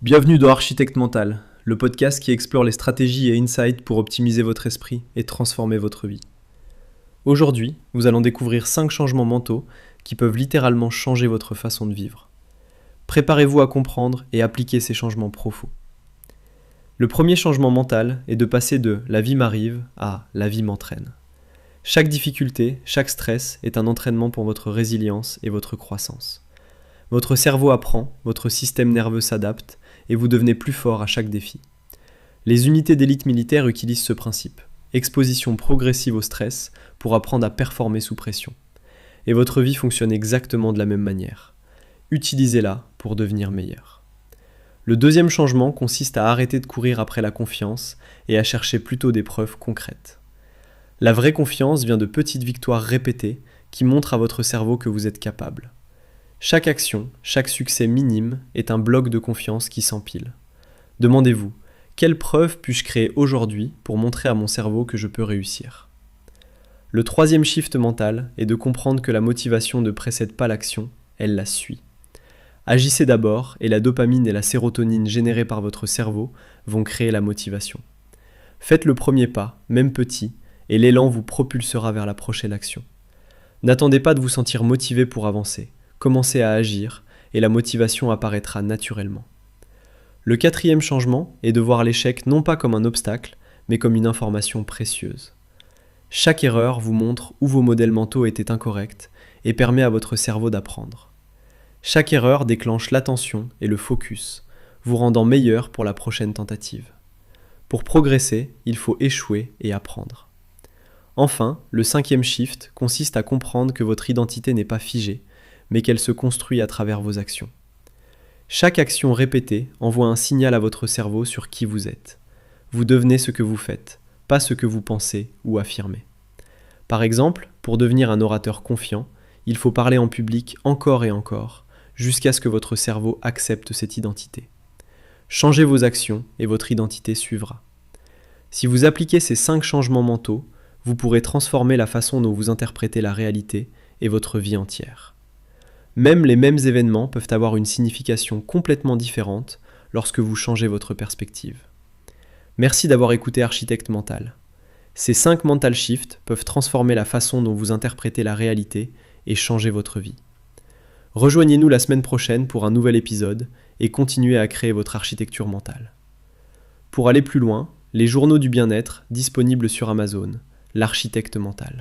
Bienvenue dans Architecte Mental, le podcast qui explore les stratégies et insights pour optimiser votre esprit et transformer votre vie. Aujourd'hui, nous allons découvrir 5 changements mentaux qui peuvent littéralement changer votre façon de vivre. Préparez-vous à comprendre et appliquer ces changements profonds. Le premier changement mental est de passer de « la vie m'arrive » à « la vie m'entraîne ». Chaque difficulté, chaque stress est un entraînement pour votre résilience et votre croissance. Votre cerveau apprend, votre système nerveux s'adapte et vous devenez plus fort à chaque défi. Les unités d'élite militaire utilisent ce principe, exposition progressive au stress pour apprendre à performer sous pression. Et votre vie fonctionne exactement de la même manière. Utilisez-la pour devenir meilleur. Le deuxième changement consiste à arrêter de courir après la confiance et à chercher plutôt des preuves concrètes. La vraie confiance vient de petites victoires répétées qui montrent à votre cerveau que vous êtes capable. Chaque action, chaque succès minime est un bloc de confiance qui s'empile. Demandez-vous, quelle preuve puis-je créer aujourd'hui pour montrer à mon cerveau que je peux réussir ? Le troisième shift mental est de comprendre que la motivation ne précède pas l'action, elle la suit. Agissez d'abord et la dopamine et la sérotonine générées par votre cerveau vont créer la motivation. Faites le premier pas, même petit, et l'élan vous propulsera vers la prochaine action. N'attendez pas de vous sentir motivé pour avancer. Commencez à agir et la motivation apparaîtra naturellement. Le quatrième changement est de voir l'échec non pas comme un obstacle, mais comme une information précieuse. Chaque erreur vous montre où vos modèles mentaux étaient incorrects et permet à votre cerveau d'apprendre. Chaque erreur déclenche l'attention et le focus, vous rendant meilleur pour la prochaine tentative. Pour progresser, il faut échouer et apprendre. Enfin, le cinquième shift consiste à comprendre que votre identité n'est pas figée, mais qu'elle se construit à travers vos actions. Chaque action répétée envoie un signal à votre cerveau sur qui vous êtes. Vous devenez ce que vous faites, pas ce que vous pensez ou affirmez. Par exemple, pour devenir un orateur confiant, il faut parler en public encore et encore, jusqu'à ce que votre cerveau accepte cette identité. Changez vos actions et votre identité suivra. Si vous appliquez ces 5 changements mentaux, vous pourrez transformer la façon dont vous interprétez la réalité et votre vie entière. Même les mêmes événements peuvent avoir une signification complètement différente lorsque vous changez votre perspective. Merci d'avoir écouté Architecte Mental. Ces 5 mental shifts peuvent transformer la façon dont vous interprétez la réalité et changer votre vie. Rejoignez-nous la semaine prochaine pour un nouvel épisode et continuez à créer votre architecture mentale. Pour aller plus loin, les journaux du bien-être disponibles sur Amazon, l'Architecte Mental.